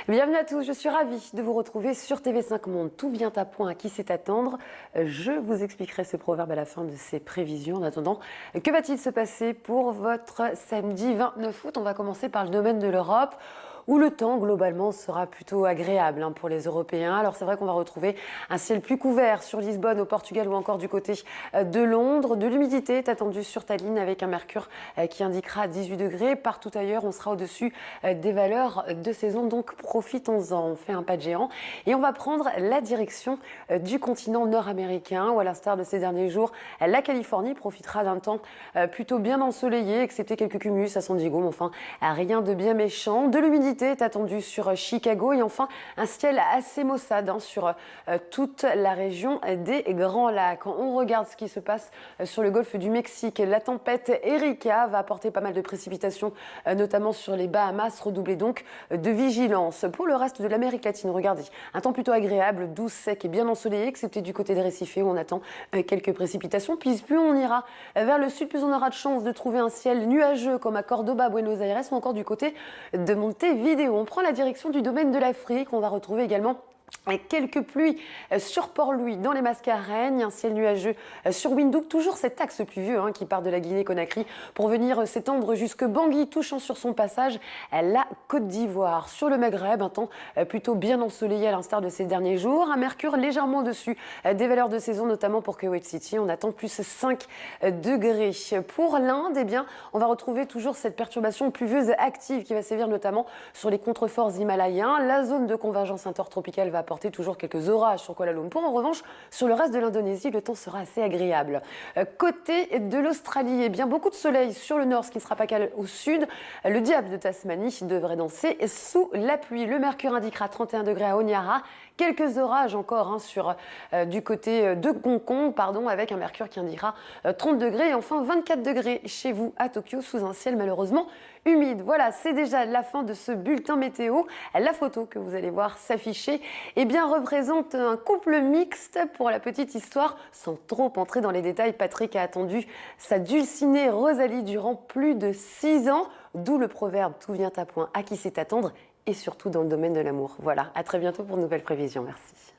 Bienvenue à tous, je suis ravie de vous retrouver sur TV5 Monde. Tout vient à point, à qui sait attendre. Je vous expliquerai ce proverbe à la fin de ces prévisions. En attendant, que va-t-il se passer pour votre samedi 29 août? On va commencer par le domaine de l'Europe, où le temps globalement sera plutôt agréable pour les Européens. Alors c'est vrai qu'on va retrouver un ciel plus couvert sur Lisbonne, au Portugal ou encore du côté de Londres. De l'humidité est attendue sur Tallinn avec un mercure qui indiquera 18 degrés. Partout ailleurs, on sera au-dessus des valeurs de saison, donc profitons-en. On fait un pas de géant et on va prendre la direction du continent nord-américain où, à l'instar de ces derniers jours, la Californie profitera d'un temps plutôt bien ensoleillé, excepté quelques cumulus à San Diego, mais enfin rien de bien méchant. De l'humidité est attendue sur Chicago et enfin un ciel assez maussade sur toute la région des Grands Lacs. Quand on regarde ce qui se passe sur le golfe du Mexique, la tempête Erika va apporter pas mal de précipitations, notamment sur les Bahamas, redoublées donc de vigilance. Pour le reste de l'Amérique latine, regardez, un temps plutôt agréable, doux, sec et bien ensoleillé, excepté du côté des Récifs où on attend quelques précipitations. Puis plus on ira vers le sud, plus on aura de chance de trouver un ciel nuageux comme à Cordoba, Buenos Aires ou encore du côté de Montevideo. On prend la direction du domaine de l'Afrique. On va retrouver également quelques pluies sur Port-Louis dans les Mascareignes, un ciel nuageux sur Windhoek, toujours cet axe pluvieux qui part de la Guinée-Conakry pour venir s'étendre jusque Bangui, touchant sur son passage la Côte d'Ivoire. Sur le Maghreb, un temps plutôt bien ensoleillé à l'instar de ces derniers jours, un mercure légèrement au-dessus des valeurs de saison, notamment pour Kuwait City, on attend plus 5 degrés. Pour l'Inde, eh bien, on va retrouver toujours cette perturbation pluvieuse active qui va sévir notamment sur les contreforts himalayens. La zone de convergence intertropicale va apporter toujours quelques orages sur Kuala Lumpur. En revanche, sur le reste de l'Indonésie, le temps sera assez agréable. Côté de l'Australie, eh bien, beaucoup de soleil sur le nord, ce qui ne sera pas calme au sud. Le diable de Tasmanie devrait danser sous la pluie. Le mercure indiquera 31 degrés à Honiara. Quelques orages encore sur du côté de Hong Kong, avec un mercure qui indiquera 30 degrés. Et enfin, 24 degrés chez vous à Tokyo, sous un ciel malheureusement humide. Voilà, c'est déjà la fin de ce bulletin météo. La photo que vous allez voir s'afficher représente un couple mixte. Pour la petite histoire, sans trop entrer dans les détails, Patrick a attendu sa dulcinée Rosalie durant plus de 6 ans, d'où le proverbe « Tout vient à point, à qui sait attendre ?» et surtout dans le domaine de l'amour. Voilà, à très bientôt pour de nouvelles prévisions. Merci.